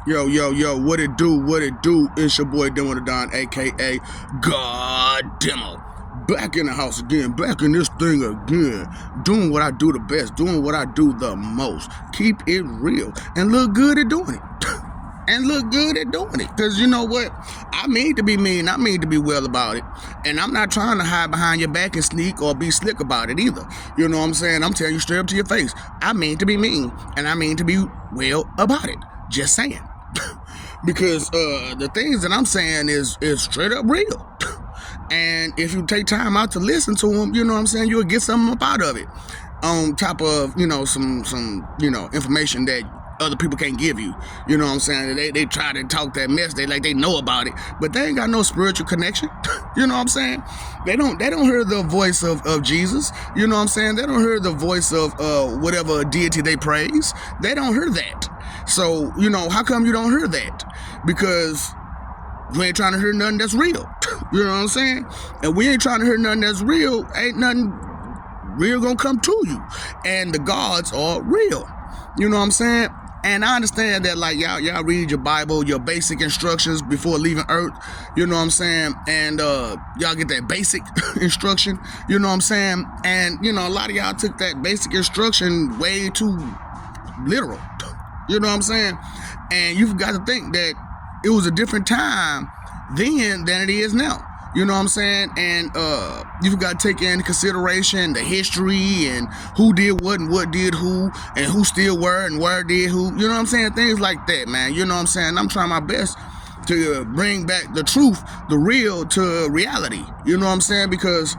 Yo, yo, yo, what it do, what it do? It's your boy Demo the Don, aka God Demo. Back in the house again, back in this thing again. Doing what I do the best, doing what I do the most. Keep it real and look good at doing it. And look good at doing it. Because you know what? I mean to be mean, I mean to be well about it. And I'm not trying to hide behind your back and sneak or be slick about it either. You know what I'm saying? I'm telling you straight up to your face. I mean to be mean and I mean to be well about it. Just saying. Because the things that I'm saying is straight up real. And if you take time out to listen to them, you know what I'm saying, you'll get something up out of it. On top of, some information that other people can't give you. You know what I'm saying? They try to talk that mess, they know about it, but they ain't got no spiritual connection. You know what I'm saying? They don't hear the voice of Jesus. You know what I'm saying? They don't hear the voice of whatever deity they praise. They don't hear that. So, how come you don't hear that? Because you ain't trying to hear nothing that's real. You know what I'm saying? And we ain't trying to hear nothing that's real. Ain't nothing real gonna come to you. And the gods are real. You know what I'm saying? And I understand that, y'all read your Bible, your basic instructions before leaving Earth. You know what I'm saying? And y'all get that basic instruction. You know what I'm saying? And, a lot of y'all took that basic instruction way too literal. You know what I'm saying? And you've got to think that it was a different time then than it is now. You know what I'm saying? And you've got to take into consideration the history and who did what and what did who and who still were and where did who. You know what I'm saying? Things like that, man. You know what I'm saying? I'm trying my best to bring back the truth, the real to reality. You know what I'm saying? Because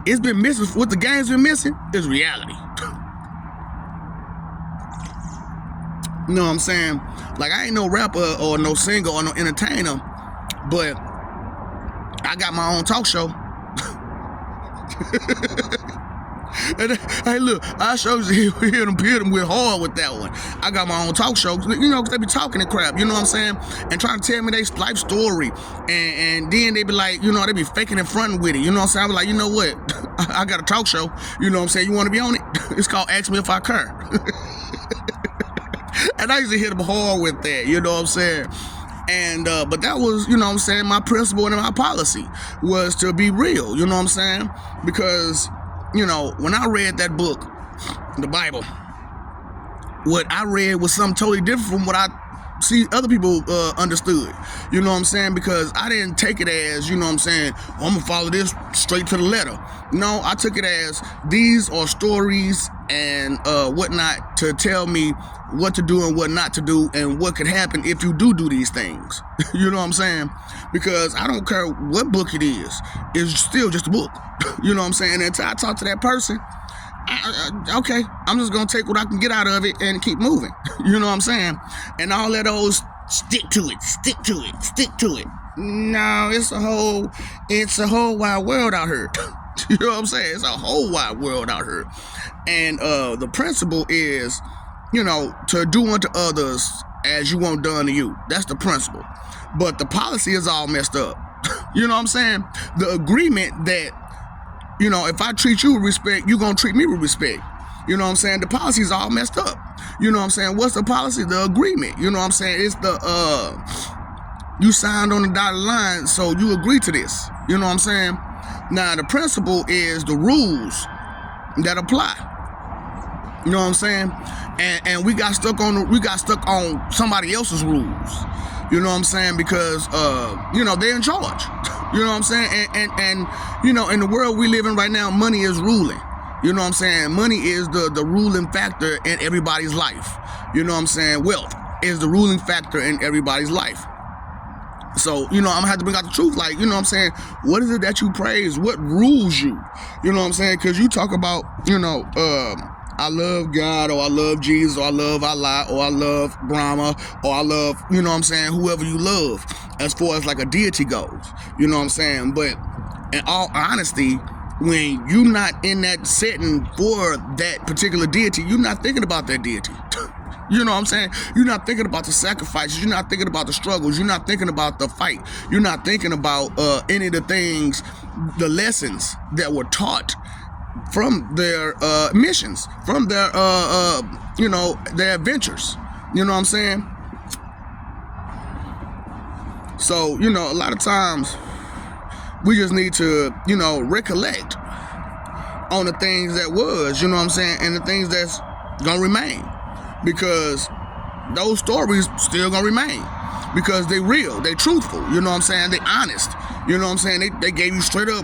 it's been missing. What the game's been missing is reality. You know what I'm saying? I ain't no rapper or no singer or no entertainer, but I got my own talk show. And, hey, look, I showed you hit them with hard with that one. I got my own talk show, because they be talking and crap, you know what I'm saying? And trying to tell me their life story. And then they be like, they be faking and fronting with it, you know what I'm saying? I was like, you know what? I got a talk show, you know what I'm saying? You want to be on it? It's called Ask Me If I Care. And I used to hit them hard with that, you know what I'm saying? And, but that was, my principle and my policy was to be real, you know what I'm saying? Because, when I read that book, the Bible, what I read was something totally different from what I see other people understood, you know what I'm saying? Because I didn't take it as, I'm gonna follow this straight to the letter. No, I took it as these are stories and whatnot to tell me what to do and what not to do and what could happen if you do these things. You know what I'm saying? Because I don't care what book it is, it's still just a book. You know what I'm saying? And until I talk to that person, okay, I'm just gonna take what I can get out of it and keep moving. You know what I'm saying? And all that old stick to it. No, it's a whole wide world out here. You know what I'm saying? It's a whole wide world out here. And the principle is, to do unto others as you want done to you. That's the principle. But the policy is all messed up. You know what I'm saying? The agreement that, if I treat you with respect, you're going to treat me with respect. You know what I'm saying? The policy is all messed up. You know what I'm saying? What's the policy? The agreement. You know what I'm saying? It's the, you signed on the dotted line, so you agree to this. You know what I'm saying? Now, the principle is the rules that apply. You know what I'm saying? And we got stuck on somebody else's rules. You know what I'm saying? Because they're in charge. You know what I'm saying? And in the world we live in right now, money is ruling. You know what I'm saying? Money is the ruling factor in everybody's life. You know what I'm saying? Wealth is the ruling factor in everybody's life. So, I'm gonna have to bring out the truth. You know what I'm saying? What is it that you praise? What rules you? You know what I'm saying? Because you talk about, I love God, or I love Jesus, or I love Allah, or I love Brahma, or I love, you know what I'm saying, whoever you love, as far as a deity goes. You know what I'm saying? But in all honesty, when you're not in that setting for that particular deity, you're not thinking about that deity. You know what I'm saying? You're not thinking about the sacrifices. You're not thinking about the struggles. You're not thinking about the fight. You're not thinking about any of the things, the lessons that were taught from their missions, from their, their adventures. You know what I'm saying? So, you know, a lot of times we just need to, you know, recollect on the things that was, you know what I'm saying, and the things that's gonna remain, because those stories still gonna remain, because they real, they truthful, you know what I'm saying, they honest, you know what I'm saying, they gave you straight up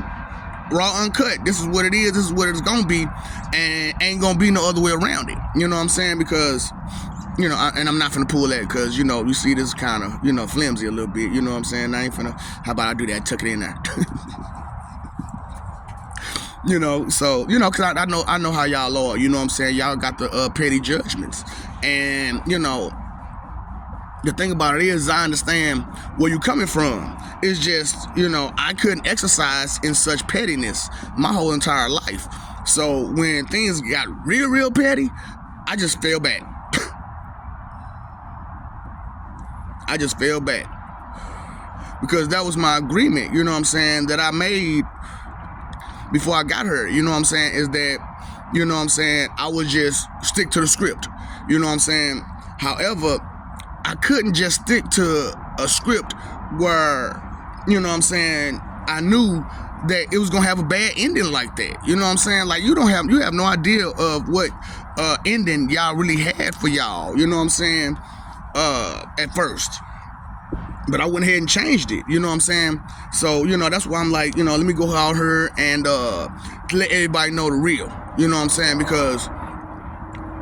raw uncut, this is what it is, this is what it's gonna be, and ain't gonna be no other way around it, you know what I'm saying, because, you know, and I'm not finna pull that, because, you know, you see this kind of, you know, flimsy a little bit, you know what I'm saying, I ain't finna, how about I do that, tuck it in there. You know, so, you know, because I know how y'all are, you know what I'm saying, y'all got the petty judgments, and, you know, the thing about it is, I understand where you're coming from. It's just, you know, I couldn't exercise in such pettiness my whole entire life. So when things got real petty, I just fell back. I just fell back. Because that was my agreement, you know what I'm saying, that I made before I got her, you know what I'm saying, is that, you know what I'm saying, I would just stick to the script, you know what I'm saying. However, I couldn't just stick to a script where, you know what I'm saying, I knew that it was gonna have a bad ending like that, you know what I'm saying. Like, you have no idea of what ending y'all really had for y'all, you know what I'm saying, at first. But I went ahead and changed it, you know what I'm saying. So, you know, that's why I'm like, you know, let me go out here and let everybody know the real, you know what I'm saying, because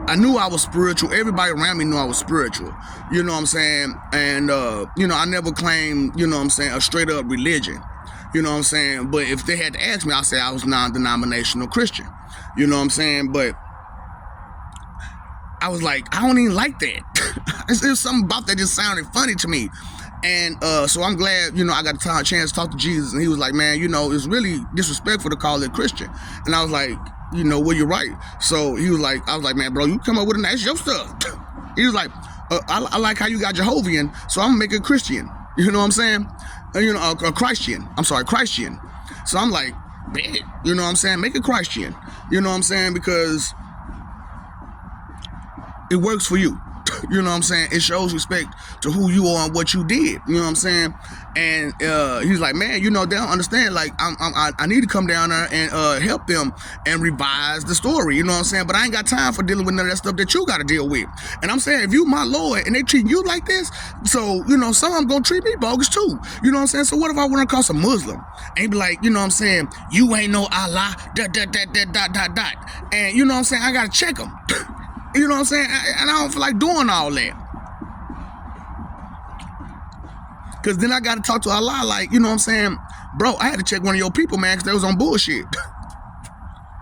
I knew I was spiritual. Everybody around me knew I was spiritual, you know what I'm saying. And, you know, I never claimed, you know what I'm saying, a straight up religion, you know what I'm saying. But if they had to ask me, I'd say I was non-denominational Christian, you know what I'm saying. But I was like, I don't even like that. There's something about that just sounded funny to me. And so I'm glad, you know, I got a chance to talk to Jesus, and he was like, man, you know, it's really disrespectful to call it Christian. And I was like, you know, well, you're right. So he was like, I was like, man, bro, you come up with it, that's your stuff. He was like, I like how you got Jehovian, so I'm gonna make it Christian. You know what I'm saying? You know, a Christian. I'm sorry, Christian. So I'm like, bet, you know what I'm saying? Make it Christian. You know what I'm saying? Because it works for you. You know what I'm saying? It shows respect to who you are and what you did. You know what I'm saying? And he's like, man, you know, they don't understand. Like, I need to come down there and help them and revise the story. You know what I'm saying? But I ain't got time for dealing with none of that stuff that you got to deal with. And I'm saying, if you my Lord and they treat you like this, so, you know, some of them gonna treat me bogus too. You know what I'm saying? So what if I want to cross a Muslim and be like, you know what I'm saying, you ain't no Allah, ... And you know what I'm saying? I got to check them. You know what I'm saying? And I don't feel like doing all that. Because then I got to talk to Allah like, you know what I'm saying? Bro, I had to check one of your people, man, because they was on bullshit.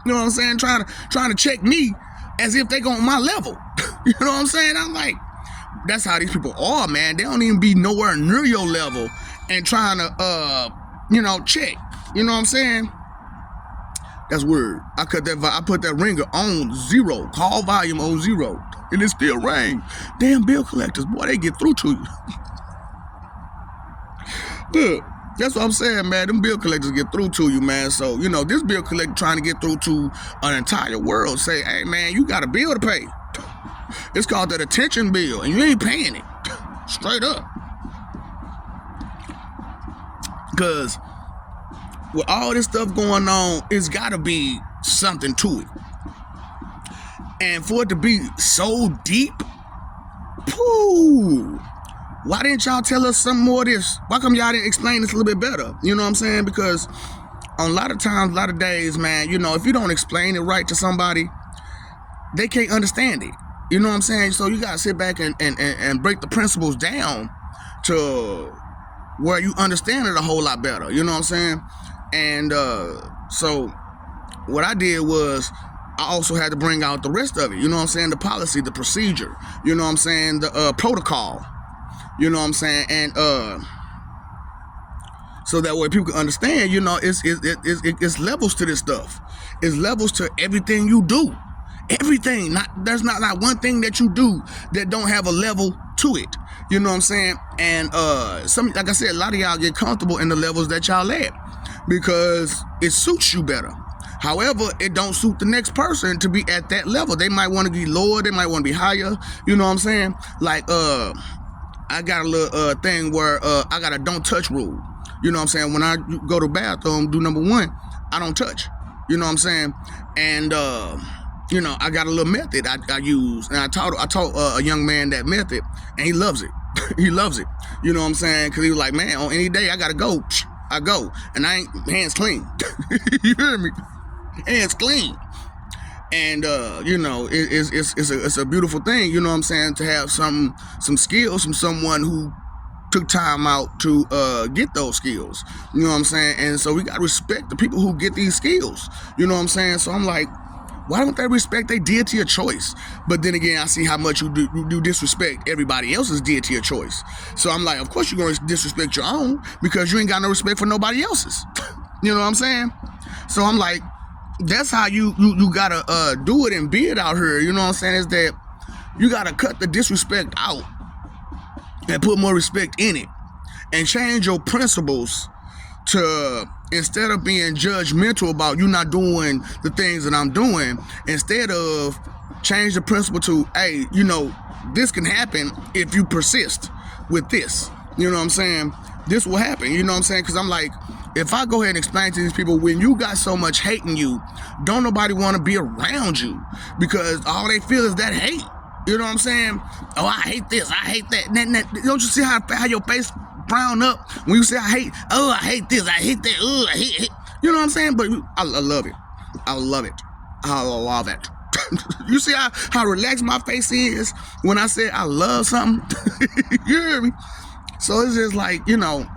You know what I'm saying? Trying to check me as if they go on my level. You know what I'm saying? I'm like, that's how these people are, man. They don't even be nowhere near your level and trying to, you know, check. You know what I'm saying? That's weird. I put that ringer on 0, call volume on 0, and it still rang. Damn bill collectors, boy, they get through to you. Look, that's what I'm saying, man. Them bill collectors get through to you, man. So, you know, this bill collector trying to get through to an entire world. Say, hey, man, you got a bill to pay. It's called that attention bill, and you ain't paying it. Straight up. Because with all this stuff going on, it's got to be something to it. And for it to be so deep, pooh, why didn't y'all tell us some more of this? Why come y'all didn't explain this a little bit better? You know what I'm saying? Because on a lot of times, a lot of days, man, you know, if you don't explain it right to somebody, they can't understand it. You know what I'm saying? So you got to sit back and break the principles down to where you understand it a whole lot better. You know what I'm saying? And so what I did was I also had to bring out the rest of it. You know what I'm saying? The policy, the procedure. You know what I'm saying? The protocol. You know what I'm saying? And so that way people can understand, you know, it's levels to this stuff. It's levels to everything you do. Everything. There's not one thing that you do that don't have a level to it. You know what I'm saying? And like I said, a lot of y'all get comfortable in the levels that y'all at because it suits you better. However, it don't suit the next person to be at that level. They might want to be lower, they might want to be higher. You know what I'm saying? Like I got a little thing where I got a don't touch rule. You know what I'm saying? When I go to the bathroom, do number one, I don't touch. You know what I'm saying? And you know, I got a little method I use, and I taught a young man that method, and he loves it. He loves it. You know what I'm saying? Because he was like, man, on any day I gotta go, I go, and I ain't hands clean. You hear me? Hands clean. And you know, it's a beautiful thing. You know what I'm saying? To have some skills from someone who took time out to get those skills. You know what I'm saying? And so we gotta respect the people who get these skills. You know what I'm saying? So I'm like, why don't they respect their deity of choice? But then again, I see how much you do disrespect everybody else's deity of choice. So I'm like, of course you're gonna disrespect your own, because you ain't got no respect for nobody else's. You know what I'm saying? So I'm like, that's how you gotta do it and be it out here. You know what I'm saying? Is that you gotta cut the disrespect out and put more respect in it, and change your principles to, instead of being judgmental about you not doing the things that I'm doing, instead of change the principle to, hey, you know, this can happen if you persist with this. You know what I'm saying? This will happen. You know what I'm saying? Because I'm like, if I go ahead and explain to these people, when you got so much hate in you, don't nobody want to be around you, because all they feel is that hate. You know what I'm saying? Oh, I hate this, I hate that. Don't you see how your face brown up when you say I hate? Oh, I hate this, I hate that. Oh, I hate. You know what I'm saying? But I love it. I love it. I love it. You see how relaxed my face is when I say I love something? You hear me? So it's just like, you know,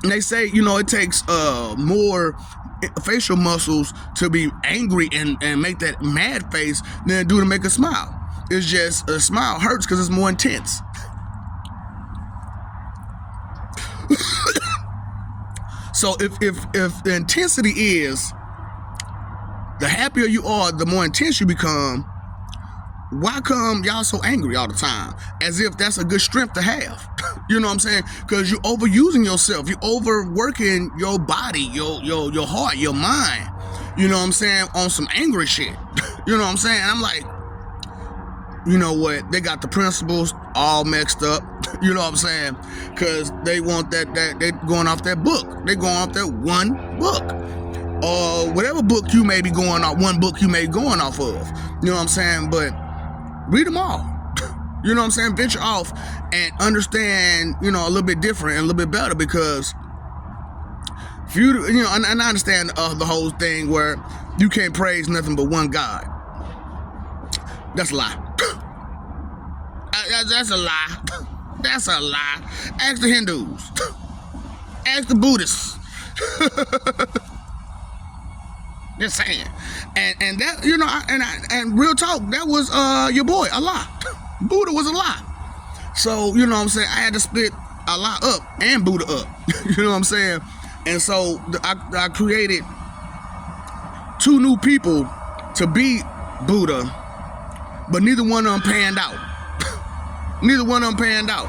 they say, you know, it takes more facial muscles to be angry and make that mad face than it do to make a smile. It's just a smile hurts because it's more intense. So if the intensity is, the happier you are, the more intense you become, why come y'all so angry all the time? As if that's a good strength to have. You know what I'm saying? Because you're overusing yourself. You're overworking your body, your heart, your mind. You know what I'm saying? On some angry shit. You know what I'm saying? I'm like, you know what? They got the principles all mixed up. You know what I'm saying? Because they want that they going off that book. They going off that one book. Or whatever book you may be going off, one book you may be going off of. You know what I'm saying? But read them all. You know what I'm saying? Venture off and understand, you know, a little bit different and a little bit better, because if you know, and I understand the whole thing where you can't praise nothing but one God. That's a lie. That's a lie. That's a lie. Ask the Hindus. Ask the Buddhists. Just saying. And that, you know, and real talk, that was your boy, Allah. Buddha was Allah. So, you know what I'm saying, I had to split Allah up and Buddha up. You know what I'm saying? And so I created two new people to be Buddha, but neither one of them panned out. Neither one of them panned out.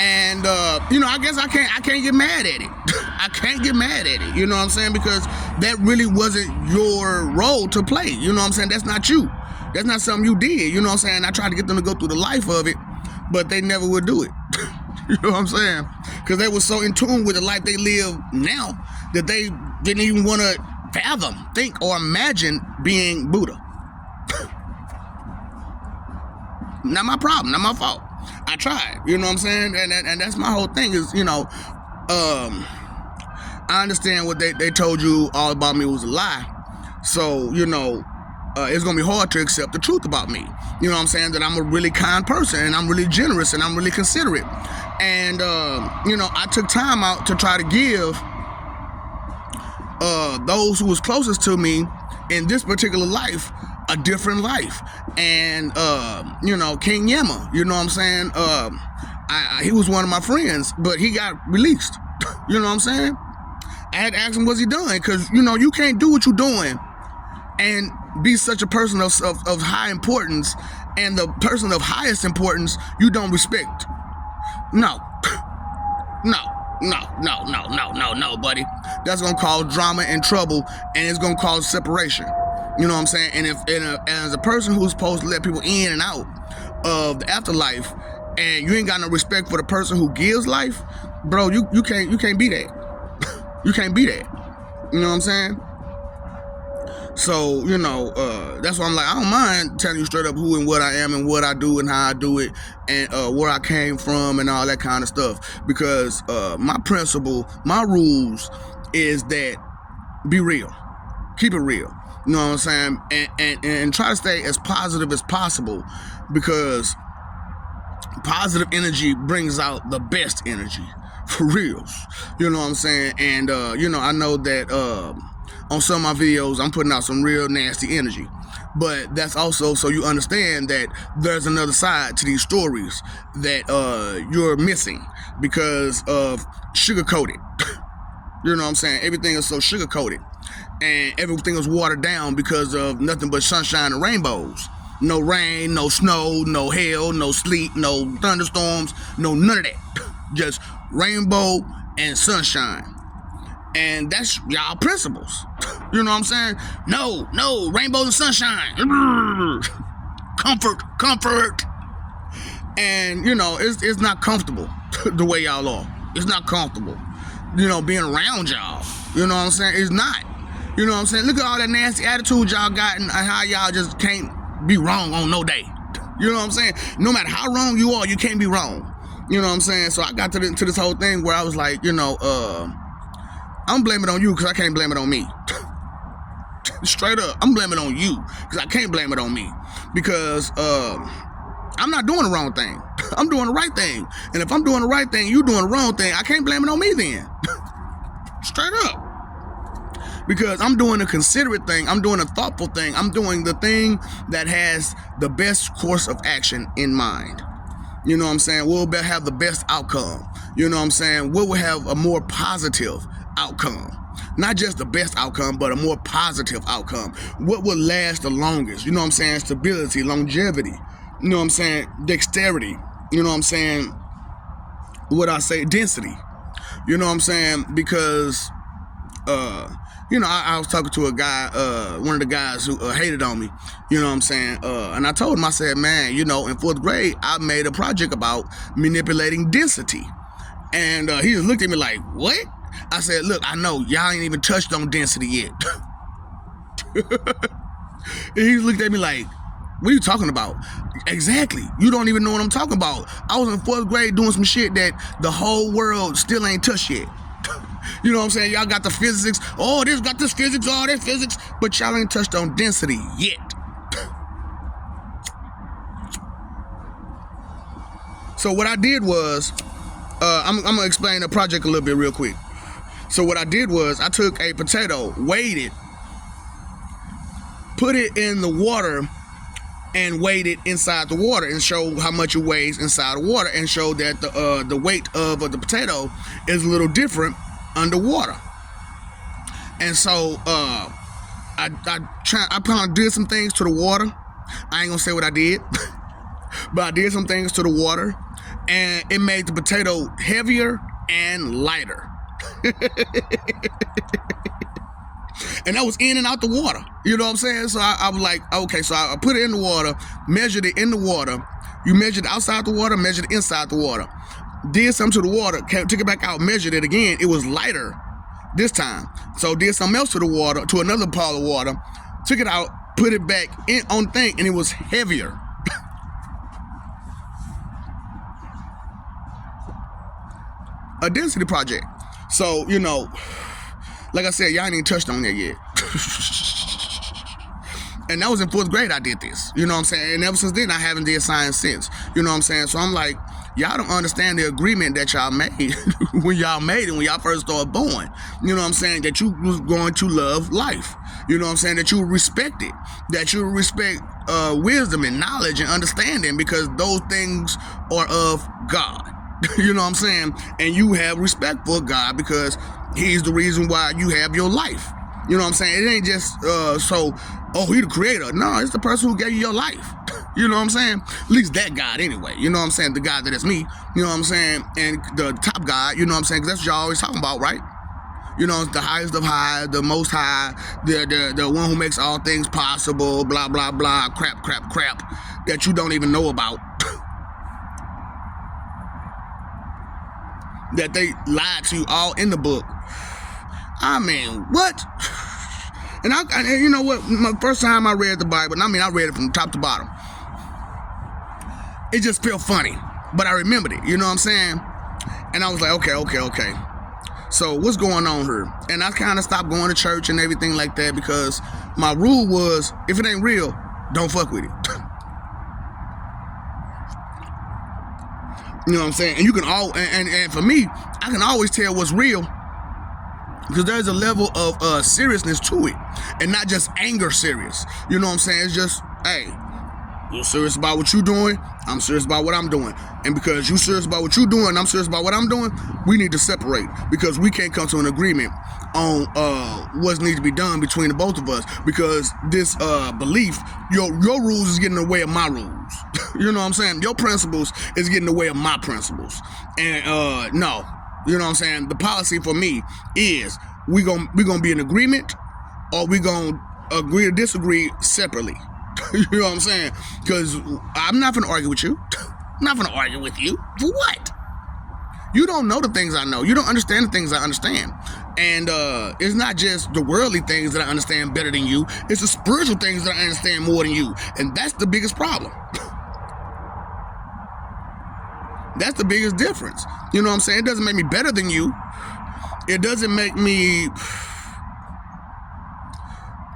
And you know, I guess I can't get mad at it. I can't get mad at it. You know what I'm saying? Because that really wasn't your role to play. You know what I'm saying? That's not you. That's not something you did. You know what I'm saying? I tried to get them to go through the life of it, but they never would do it. You know what I'm saying? Because they were so in tune with the life they live now that they didn't even want to fathom, think, or imagine being Buddha. Not my problem, not my fault. I tried, you know what I'm saying? And that's my whole thing is, you know, I understand what they told you all about me was a lie. So, you know, it's going to be hard to accept the truth about me. You know what I'm saying? That I'm a really kind person, and I'm really generous, and I'm really considerate. And, you know, I took time out to try to give those who was closest to me in this particular life a different life. And you know, King Yama, you know what I'm saying, he was one of my friends, but he got released. You know what I'm saying? I had to ask him, what's he doing? Because, you know, you can't do what you're doing and be such a person of high importance, and the person of highest importance you don't respect. No, buddy. That's gonna cause drama and trouble, and it's gonna cause separation. You know what I'm saying? And as a person who's supposed to let people in and out of the afterlife, and you ain't got no respect for the person who gives life, bro, you can't be that. You can't be that. You know what I'm saying? So, you know, that's why I'm like, I don't mind telling you straight up who and what I am and what I do and how I do it and where I came from and all that kind of stuff. Because my principle, my rules is that be real. Keep it real. You know what I'm saying? And try to stay as positive as possible, because positive energy brings out the best energy. For reals. You know what I'm saying? And, you know, I know that on some of my videos, I'm putting out some real nasty energy. But that's also so you understand that there's another side to these stories that you're missing because of sugar-coated. You know what I'm saying? Everything is so sugar-coated. And everything is watered down because of nothing but sunshine and rainbows. No rain, no snow, no hail, no sleet, no thunderstorms, no none of that. Just rainbow and sunshine. And that's y'all principles. You know what I'm saying? No, rainbows and sunshine. Comfort. And, you know, it's not comfortable the way y'all are. It's not comfortable, you know, being around y'all. You know what I'm saying? It's not. You know what I'm saying? Look at all that nasty attitude y'all got and how y'all just can't be wrong on no day. You know what I'm saying? No matter how wrong you are, you can't be wrong. You know what I'm saying? So I got to this whole thing where I was like, you know, I'm blaming it on you because I can't blame it on me. Straight up, I'm blaming it on you because I can't blame it on me. Because I'm not doing the wrong thing. I'm doing the right thing. And if I'm doing the right thing, you doing the wrong thing, I can't blame it on me then. Straight up. Because I'm doing a considerate thing. I'm doing a thoughtful thing. I'm doing the thing that has the best course of action in mind. You know what I'm saying? We'll have the best outcome. You know what I'm saying? We'll have a more positive outcome. Not just the best outcome, but a more positive outcome. What will last the longest? You know what I'm saying? Stability, longevity. You know what I'm saying? Dexterity. You know what I'm saying? What I say? Density. You know what I'm saying? Because, you know, I was talking to a guy, one of the guys who hated on me, you know what I'm saying? And I told him, I said, man, you know, in 4th grade, I made a project about manipulating density. And he just looked at me like, what? I said, look, I know, y'all ain't even touched on density yet. And he looked at me like, what are you talking about? Exactly. You don't even know what I'm talking about. I was in 4th grade doing some shit that the whole world still ain't touched yet. You know what I'm saying? Y'all got the physics. Oh, this got this physics, all this physics. But y'all ain't touched on density yet. So what I did was, I'm going to explain the project a little bit real quick. So what I did was, I took a potato, weighed it, put it in the water, and weighed it inside the water and showed how much it weighs inside the water and showed that the weight of the potato is a little different underwater. And so I kind of did some things to the water. I ain't gonna say what I did, but I did some things to the water, and it made the potato heavier and lighter. And that was in and out the water. You know what I'm saying? So I was like, okay, so I put it in the water, measured it in the water. You measured it outside the water, measured it inside the water. Did something to the water, took it back out, measured it again. It was lighter this time. So did something else to the water, to another part of the water, took it out, put it back in on the thing, and it was heavier. A density project. So, you know, like I said, y'all ain't even touched on that yet. And that was in 4th grade I did this. You know what I'm saying? And ever since then, I haven't did science since. You know what I'm saying? So I'm like, y'all don't understand the agreement that y'all made when y'all made it, when y'all first started born. You know what I'm saying? That you was going to love life. You know what I'm saying? That you respect it. That you respect wisdom and knowledge and understanding, because those things are of God. You know what I'm saying? And you have respect for God because He's the reason why you have your life. You know what I'm saying? It ain't just He the creator. No, it's the person who gave you your life. You know what I'm saying? At least that God anyway. You know what I'm saying? The God that is me. You know what I'm saying? And the top God, you know what I'm saying? Because that's what y'all always talking about, right? You know, the highest of high, the most high, the one who makes all things possible, blah, blah, blah, crap, that you don't even know about. that they lied to you all in the book. I mean, what? And you know what? My first time I read the Bible, I read it from top to bottom. It just felt funny, but I remembered it. You know what I'm saying? And I was like, okay. So what's going on here? And I kind of stopped going to church and everything like that because my rule was, if it ain't real, don't fuck with it. You know what I'm saying? And you can and for me, I can always tell what's real because there's a level of seriousness to it, and not just anger serious. You know what I'm saying? It's just, hey, you're serious about what you're doing, I'm serious about what I'm doing. And because you're serious about what you're doing and I'm serious about what I'm doing, we need to separate because we can't come to an agreement on what needs to be done between the both of us, because this belief, your rules is getting in the way of my rules. You know what I'm saying? Your principles is getting in the way of my principles. And no, you know what I'm saying? The policy for me is we gonna be in agreement, or we gonna agree or disagree separately. You know what I'm saying? Because I'm not gonna argue with you. I'm not gonna argue with you. For what? You don't know the things I know. You don't understand the things I understand. And it's not just the worldly things that I understand better than you. It's the spiritual things that I understand more than you. And that's the biggest problem. That's the biggest difference. You know what I'm saying? It doesn't make me better than you. It doesn't make me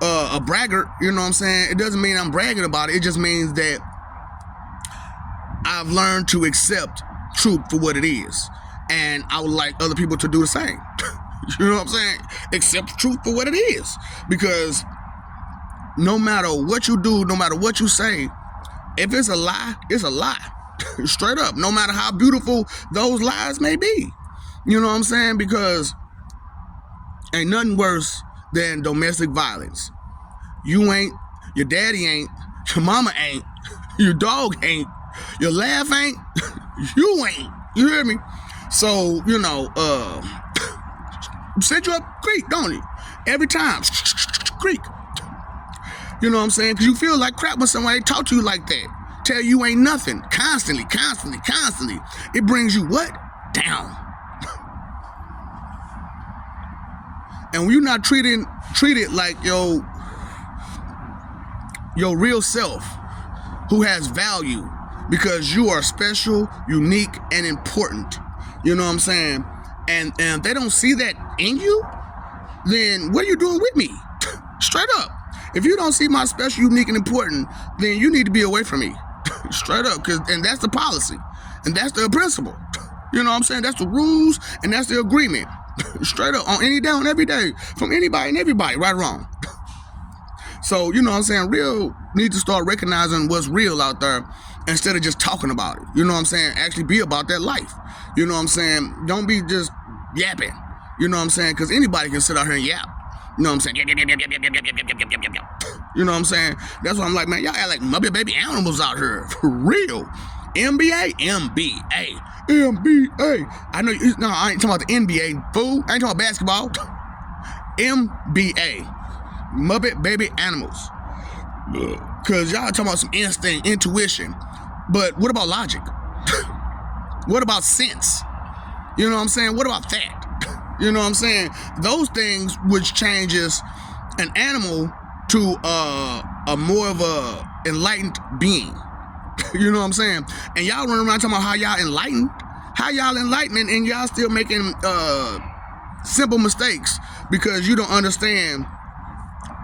a braggart. You know what I'm saying? It doesn't mean I'm bragging about it. It just means that I've learned to accept truth for what it is. And I would like other people to do the same. You know what I'm saying? Accept truth for what it is. Because no matter what you do, no matter what you say, if it's a lie, it's a lie. Straight up. No matter how beautiful those lies may be. You know what I'm saying? Because ain't nothing worse than domestic violence. You ain't, your daddy ain't, your mama ain't, your dog ain't, your laugh ain't, you ain't. You hear me? So, you know, set you up creek, don't it? Every time. Creek. You know what I'm saying? Because you feel like crap when somebody talk to you like that. Tell you ain't nothing. Constantly. It brings you what? Down. And when you're not treated like your real self, who has value, because you are special, unique, and important. You know what I'm saying? And if they don't see that in you, then what are you doing with me? Straight up. If you don't see my special, unique, and important, then you need to be away from me. Straight up. And that's the policy. And that's the principle. You know what I'm saying? That's the rules, and that's the agreement. Straight up. On any day, on every day. From anybody and everybody, right or wrong. So, you know what I'm saying? Real need to start recognizing what's real out there instead of just talking about it. You know what I'm saying? Actually be about that life. You know what I'm saying? Don't be just yapping. You know what I'm saying? Because anybody can sit out here and yap. You know what I'm saying? Yap. You know what I'm saying? That's why I'm like, man, y'all act like Muppet baby animals out here. For real. NBA? NBA. I know, no, I ain't talking about the NBA, fool. I ain't talking about basketball. NBA. Muppet baby animals. Because y'all talking about some instinct, intuition. But what about logic? What about sense? You know what I'm saying? What about that? You know what I'm saying? Those things which changes an animal to a more of a enlightened being. You know what I'm saying? And y'all run around talking about how y'all enlightened. How y'all enlightened and y'all still making simple mistakes because you don't understand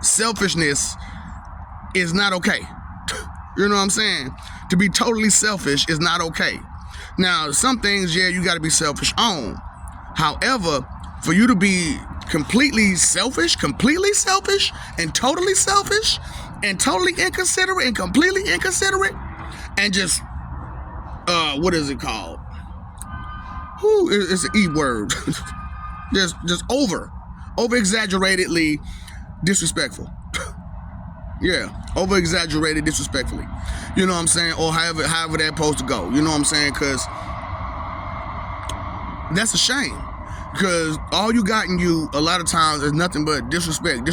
selfishness is not okay. You know what I'm saying? To be totally selfish is not okay. Now, some things, yeah, you got to be selfish on. However, for you to be completely selfish, and totally selfish, and totally inconsiderate, and completely inconsiderate, and just, what is it called? It's an E word. just over-exaggeratedly disrespectful. Yeah, over-exaggerated disrespectfully. You know what I'm saying? Or however that's supposed to go. You know what I'm saying? Because that's a shame. Because all you got in you a lot of times is nothing but disrespect.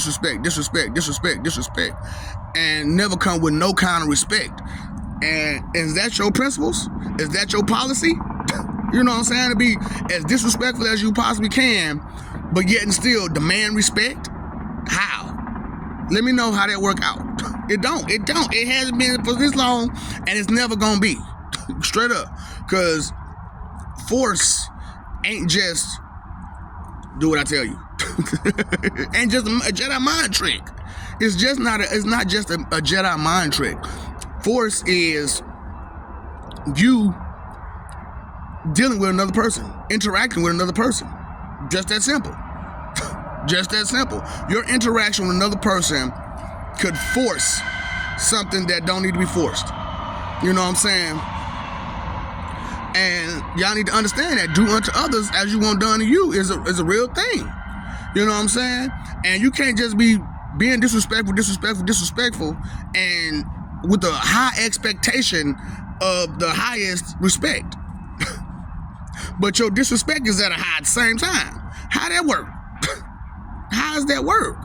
And never come with no kind of respect. And is that your principles? Is that your policy? You know what I'm saying? To be as disrespectful as you possibly can, but yet and still demand respect? How? Let me know how that work out. It don't. It hasn't been for this long, and it's never gonna be. Straight up. Because force ain't just do what I tell you. Ain't just a Jedi mind trick. It's not just a Jedi mind trick. Force is you dealing with another person, interacting with another person. Just that simple. Just that simple. Your interaction with another person could force something that don't need to be forced. You know what I'm saying? And y'all need to understand that do unto others as you want done to you is a real thing. You know what I'm saying? And you can't just be being disrespectful, and with a high expectation of the highest respect. But your disrespect is at a high at the same time. How that work? How does that work?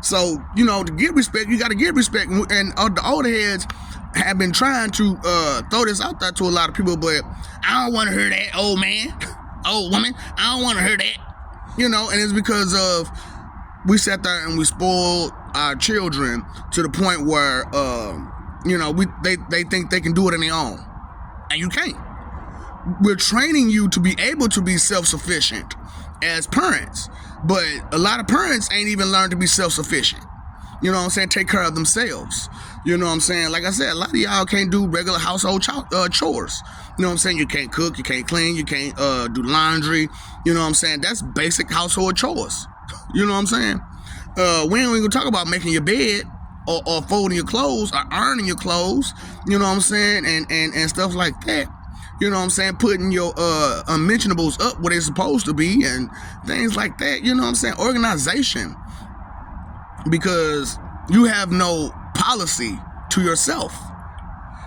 So, you know, to get respect, you got to get respect. And the older heads have been trying to throw this out there to a lot of people, but I don't want to hear that, old man, old woman. I don't want to hear that. You know, and it's because of we sat there and we spoiled our children to the point where, you know, they think they can do it on their own. And you can't. We're training you to be able to be self-sufficient as parents. But a lot of parents ain't even learned to be self-sufficient. You know what I'm saying? Take care of themselves. You know what I'm saying? Like I said, a lot of y'all can't do regular household chores. You know what I'm saying? You can't cook, you can't clean, you can't do laundry. You know what I'm saying? That's basic household chores. You know what I'm saying? We ain't even gonna talk about making your bed or folding your clothes or ironing your clothes. You know what I'm saying? And stuff like that. You know what I'm saying? Putting your unmentionables up where they're supposed to be and things like that. You know what I'm saying? Organization. Because you have no policy to yourself.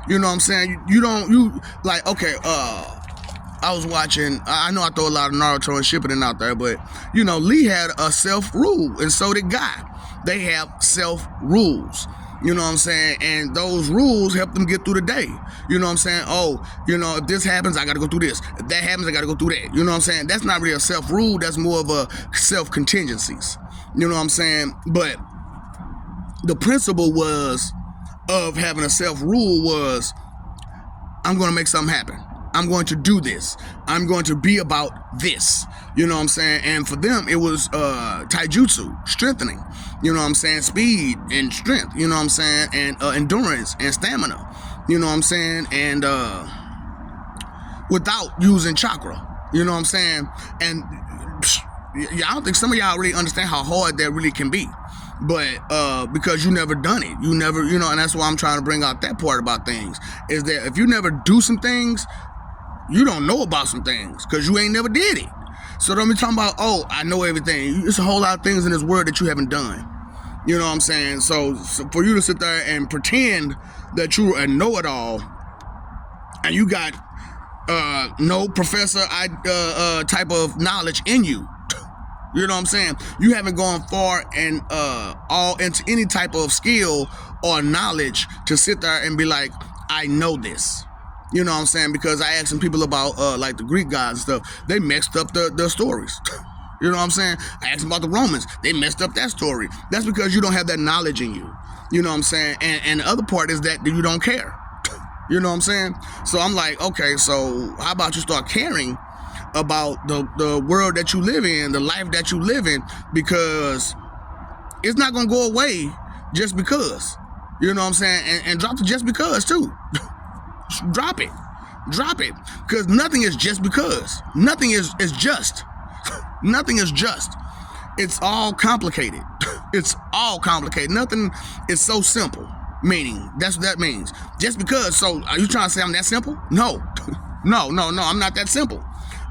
You know what I'm saying? You like, okay, I was watching, I know I throw a lot of Naruto and Shippuden out there, but, you know, Lee had a self-rule, and so did Guy. They have self-rules. You know what I'm saying? And those rules help them get through the day. You know what I'm saying? Oh, you know, if this happens, I got to go through this. If that happens, I got to go through that. You know what I'm saying? That's not really a self-rule. That's more of a self-contingencies. You know what I'm saying? But the principle of having a self-rule was, I'm going to make something happen. I'm going to do this. I'm going to be about this. You know what I'm saying? And for them, it was taijutsu, strengthening. You know what I'm saying? Speed and strength. You know what I'm saying? And endurance and stamina. You know what I'm saying? And without using chakra. You know what I'm saying? And I don't think some of y'all really understand how hard that really can be. But because you never done it. You never, you know, and that's why I'm trying to bring out that part about things. Is that if you never do some things, you don't know about some things because you ain't never did it. So don't be talking about, oh, I know everything. There's a whole lot of things in this world that you haven't done. You know what I'm saying? So for you to sit there and pretend that you're a know-it-all and you got no professor type of knowledge in you. You know what I'm saying? You haven't gone far and all into any type of skill or knowledge to sit there and be like, I know this. You know what I'm saying? Because I asked some people about like the Greek gods and stuff. They messed up the stories. You know what I'm saying? I asked them about the Romans. They messed up that story. That's because you don't have that knowledge in you. You know what I'm saying? And the other part is that you don't care. You know what I'm saying? So I'm like, okay, so how about you start caring about the world that you live in, the life that you live in, because it's not going to go away just because. You know what I'm saying? And drop the just because too. Drop it. Because nothing is just because. Nothing is just. Nothing is just. It's all complicated. It's all complicated. Nothing is so simple. Meaning, that's what that means. Just because. So, are you trying to say I'm that simple? No. No, I'm not that simple.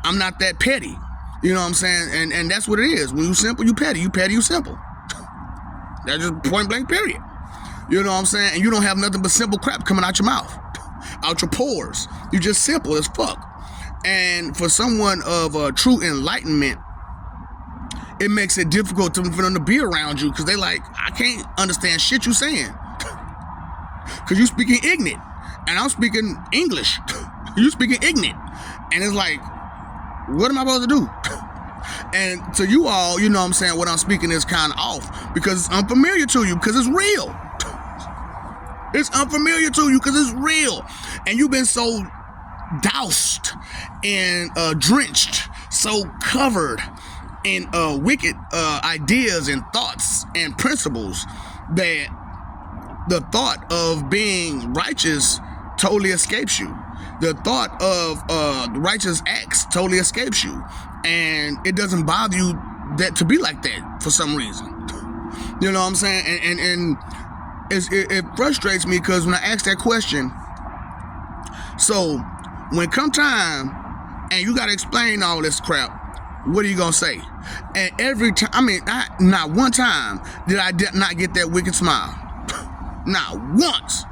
I'm not that petty. You know what I'm saying? And that's what it is. When you simple, you petty. You petty, you simple. That's just point blank period. You know what I'm saying? And you don't have nothing but simple crap coming out your mouth. Out your pores. You just simple as fuck. And for someone of true enlightenment, it makes it difficult for them to be around you because they like, I can't understand shit you saying. Because you speaking ignorant. And I'm speaking English. You speaking ignorant. And it's like, What am I supposed to do? And to you all, you know what I'm saying, what I'm speaking is kind of off because it's unfamiliar to you because it's real. It's unfamiliar to you because it's real. And you've been so doused and drenched, so covered in wicked ideas and thoughts and principles that the thought of being righteous totally escapes you. The thought of righteous acts totally escapes you. And it doesn't bother you that to be like that for some reason. You know what I'm saying? And it frustrates me because when I ask that question, so when come time and you got to explain all this crap, what are you going to say? And every time, I mean, not one time did I not get that wicked smile. Not once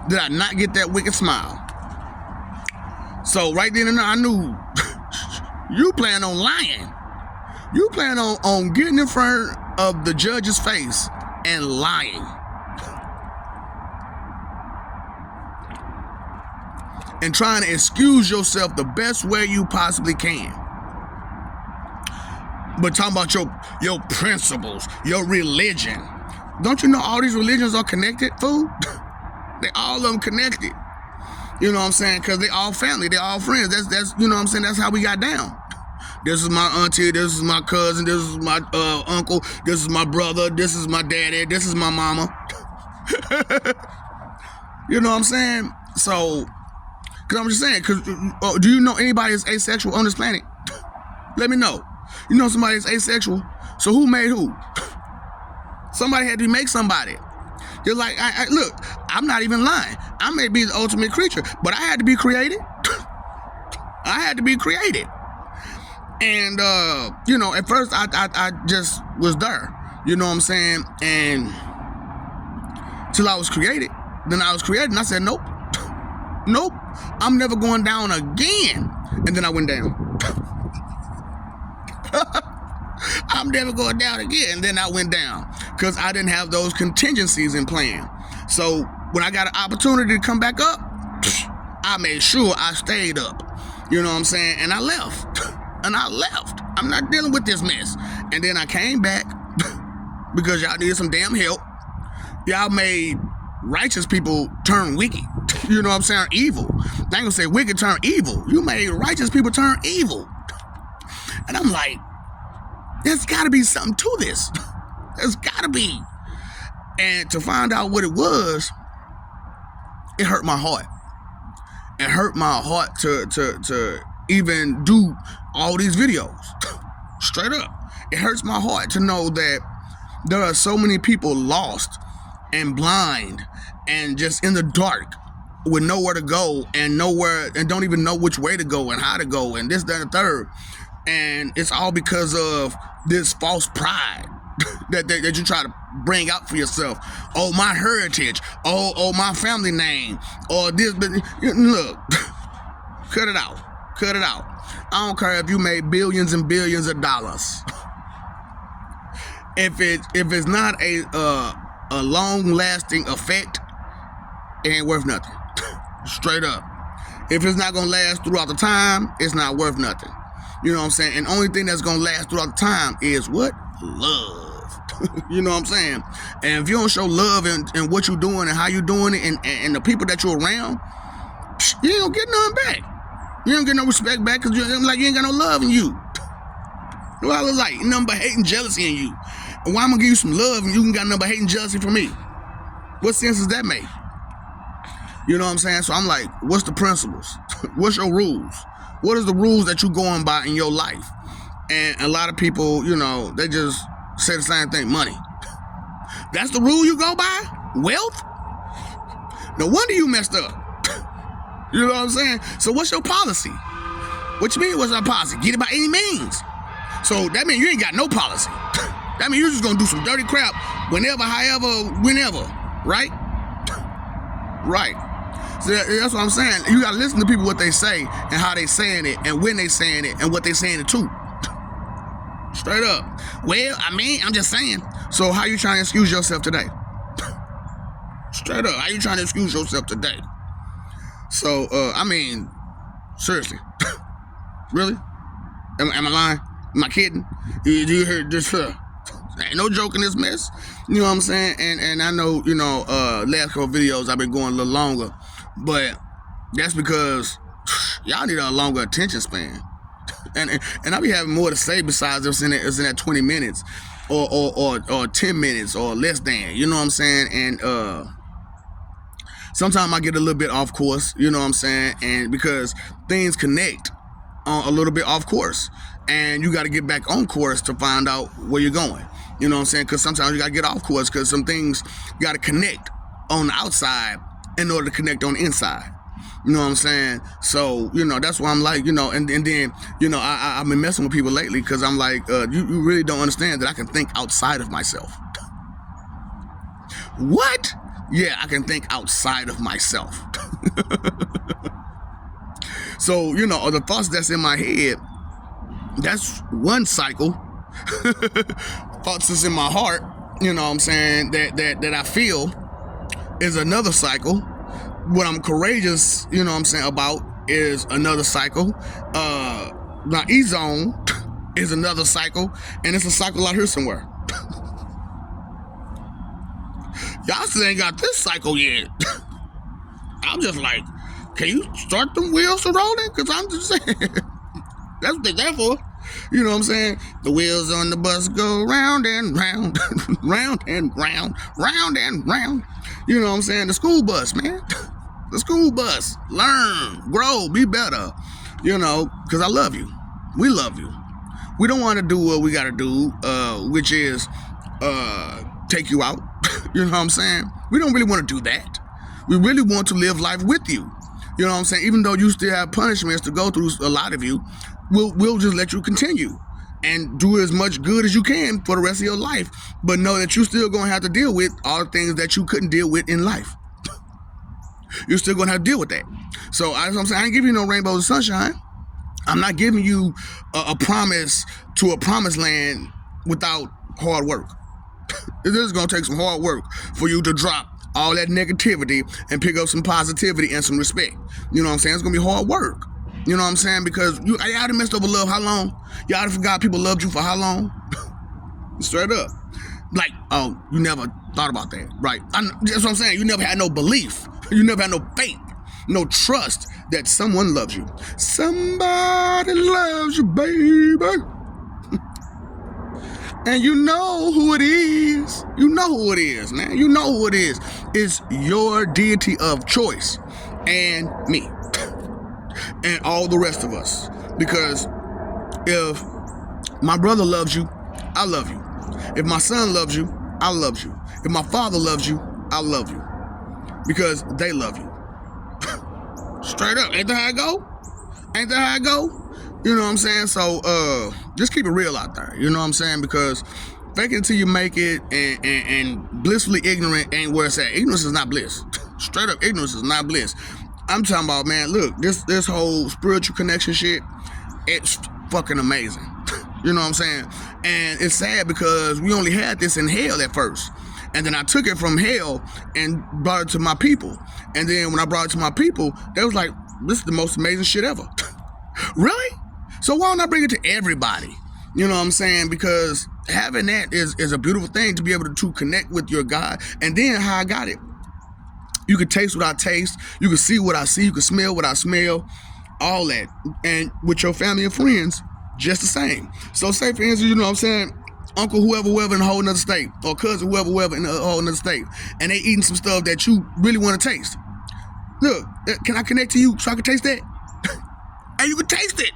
did I not get that wicked smile. So right then and there, I knew you plan on lying. You plan on getting in front of the judge's face and lying. And trying to excuse yourself the best way you possibly can. But talking about your principles, your religion. Don't you know all these religions are connected, fool? They all of them connected. You know what I'm saying? Because they all family, they all friends. That's you know what I'm saying? That's how we got down. This is my auntie, this is my cousin, this is my uncle, this is my brother, this is my daddy, this is my mama. You know what I'm saying? So, because I'm just saying, because do you know anybody that's asexual on this planet? Let me know. You know somebody that's asexual? So who made who? Somebody had to make somebody. They're like, look, I'm not even lying. I may be the ultimate creature, but I had to be created. I had to be created. And, you know, at first I just was there. You know what I'm saying? And till I was created. Then I was created and I said, nope. Nope. I'm never going down again. And then I went down. I'm never going down again. And then I went down because I didn't have those contingencies in plan. So when I got an opportunity to come back up, I made sure I stayed up. You know what I'm saying? And I left. And I left. I'm not dealing with this mess. And then I came back because y'all needed some damn help. Y'all made righteous people turn wicked. You know what I'm saying? Evil. I ain't gonna say wicked turn evil. You made righteous people turn evil. And I'm like, there's gotta be something to this. There's gotta be. And to find out what it was, it hurt my heart. It hurt my heart to even do all these videos. Straight up. It hurts my heart to know that there are so many people lost and blind and just in the dark with nowhere to go and don't even know which way to go and how to go and this, that, and the third. And it's all because of this false pride that you try to bring out for yourself. Oh, my heritage. Oh, my family name. Or this. But look, cut it out. Cut it out. I don't care if you made billions and billions of dollars. If it's not a long-lasting effect, it ain't worth nothing. Straight up. If it's not gonna last throughout the time, it's not worth nothing. You know what I'm saying? And the only thing that's gonna last throughout the time is what? Love. You know what I'm saying? And if you don't show love in what you're doing and how you're doing it and the people that you're around, you ain't gonna get nothing back. You don't get no respect back because you ain't got no love in you. What I look like? Nothing but hate and jealousy in you. And why I'm gonna give you some love and you ain't got nothing but hate and jealousy from me? What sense does that make? You know what I'm saying? So I'm like, what's the principles? What's your rules? What is the rules that you going by in your life? And a lot of people, you know, they just say the same thing, money. That's the rule you go by? Wealth? No wonder you messed up. You know what I'm saying? So what's your policy? What you mean, what's our policy? Get it by any means. So that means you ain't got no policy. That means you're just gonna do some dirty crap whenever, however, whenever, right? Right. So that's what I'm saying. You gotta listen to people what they say and how they saying it and when they saying it and what they saying it to. Straight up. Well, I mean, I'm just saying. So how you trying to excuse yourself today? Straight up. How you trying to excuse yourself today? So, I mean, seriously. Really? Am I lying? Am I kidding? You heard this? Ain't no joke in this mess. You know what I'm saying? And I know, last couple videos I've been going a little longer, but that's because y'all need a longer attention span. And I be having more to say besides it's in that 20 minutes or 10 minutes or less than. You know what I'm saying? And sometimes I get a little bit off course. You know what I'm saying? And because things connect a little bit off course, and you got to get back on course to find out where you're going. You know what I'm saying? Because sometimes you got to get off course because some things got to connect on the outside in order to connect on the inside. You know what I'm saying? So, that's why I'm like, and then, I've been messing with people lately because I'm like, you really don't understand that I can think outside of myself. What? Yeah, I can think outside of myself. So, the thoughts that's in my head, that's one cycle. Thoughts that's in my heart, you know what I'm saying, that I feel is another cycle. What I'm courageous, you know what I'm saying, about is another cycle. My E-zone is another cycle, and it's a cycle out here somewhere. Y'all still ain't got this cycle yet. I'm just like, can you start them wheels to rolling? Because I'm just saying, that's what they're there for. You know what I'm saying? The wheels on the bus go round and round, round and round, round and round. You know what I'm saying? The school bus, man. The school bus. Learn, grow, be better. Because I love you. We love you. We don't want to do what we got to do, which is take you out. You know what I'm saying? We don't really want to do that. We really want to live life with you. You know what I'm saying? Even though you still have punishments to go through, a lot of you, we'll just let you continue and do as much good as you can for the rest of your life. But know that you're still going to have to deal with all the things that you couldn't deal with in life. You're still going to have to deal with that. So I'm saying, I ain't giving you no rainbows and sunshine. I'm not giving you a promise to a promised land without hard work. This is going to take some hard work for you to drop all that negativity and pick up some positivity and some respect. You know what I'm saying? It's going to be hard work. You know what I'm saying? Because y'all done messed up with love how long? Y'all done forgot people loved you for how long? Straight up. Like, oh, you never thought about that. Right. That's what I'm saying. You never had no belief. You never had no faith, no trust that someone loves you. Somebody loves you, baby. And you know who it is. You know who it is, man. You know who it is. It's your deity of choice and me and all the rest of us. Because if my brother loves you, I love you. If my son loves you, I love you. If my father loves you, I love you. Because they love you. Straight up. Ain't that how it go? Ain't that how it go? You know what I'm saying? So just keep it real out there. You know what I'm saying? Because fake it until you make it and blissfully ignorant ain't where it's at. Ignorance is not bliss. Straight up, ignorance is not bliss. I'm talking about, man, look, this whole spiritual connection shit, it's fucking amazing. You know what I'm saying? And it's sad because we only had this in hell at first. And then I took it from hell and brought it to my people. And then when I brought it to my people, they was like, this is the most amazing shit ever. Really? So why don't I bring it to everybody? You know what I'm saying? Because having that is a beautiful thing, to be able to connect with your God. And then how I got it. You can taste what I taste. You can see what I see. You can smell what I smell. All that. And with your family and friends, just the same. So say, for instance, you know what I'm saying, uncle whoever in a whole nother state, or cousin whoever in a whole nother state, and they eating some stuff that you really want to taste. Look, can I connect to you so I can taste that? And you can taste it.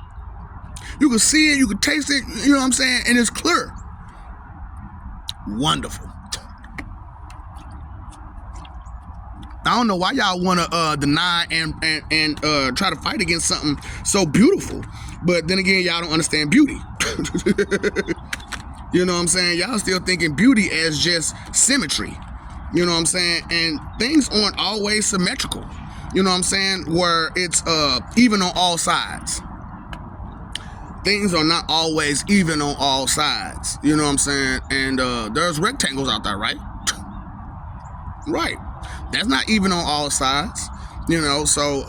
You can see it, you can taste it, you know what I'm saying? And it's clear. Wonderful. I don't know why y'all want to deny and try to fight against something so beautiful. But then again, y'all don't understand beauty. You know what I'm saying? Y'all still thinking beauty as just symmetry. You know what I'm saying? And things aren't always symmetrical. You know what I'm saying? Where it's even on all sides. Things are not always even on all sides. You know what I'm saying? And there's rectangles out there, right? Right. That's not even on all sides. You know, so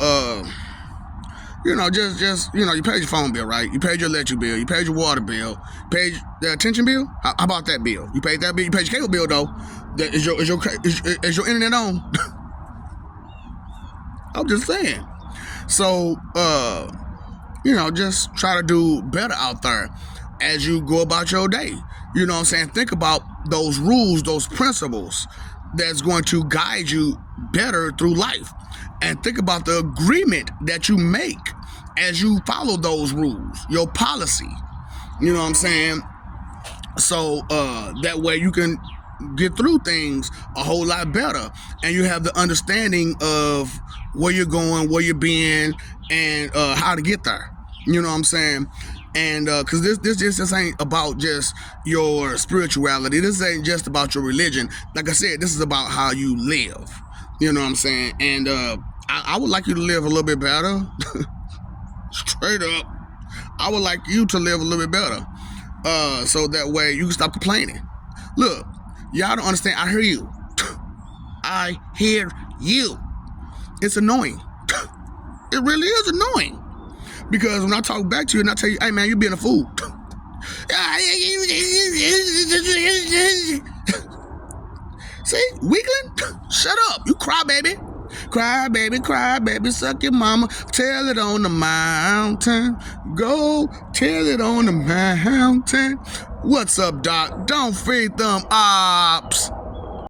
You know, just you know, you paid your phone bill, right? You paid your electric bill, you paid your water bill, paid the attention bill. How about that bill? You paid that bill. You paid your cable bill though. Is your internet on? I'm just saying. So, you know, just try to do better out there as you go about your day. You know what I'm saying? Think about those rules, those principles that's going to guide you better through life. And think about the agreement that you make as you follow those rules, your policy. You know what I'm saying? So that way you can get through things a whole lot better, and you have the understanding of where you're going, where you're being, and how to get there. You know what I'm saying? And because this ain't about just your spirituality. This ain't just about your religion. Like I said, this is about how you live. You know what I'm saying? And I would like you to live a little bit better. Straight up. I would like you to live a little bit better. So that way you can stop complaining. Look, y'all don't understand. I hear you. I hear you. It's annoying. It really is annoying. Because when I talk back to you and I tell you, hey man, you're being a fool. See, weakling? Shut up. You cry, baby. Cry, baby, suck your mama. Tell it on the mountain. Go tell it on the mountain. What's up, Doc? Don't feed them ops.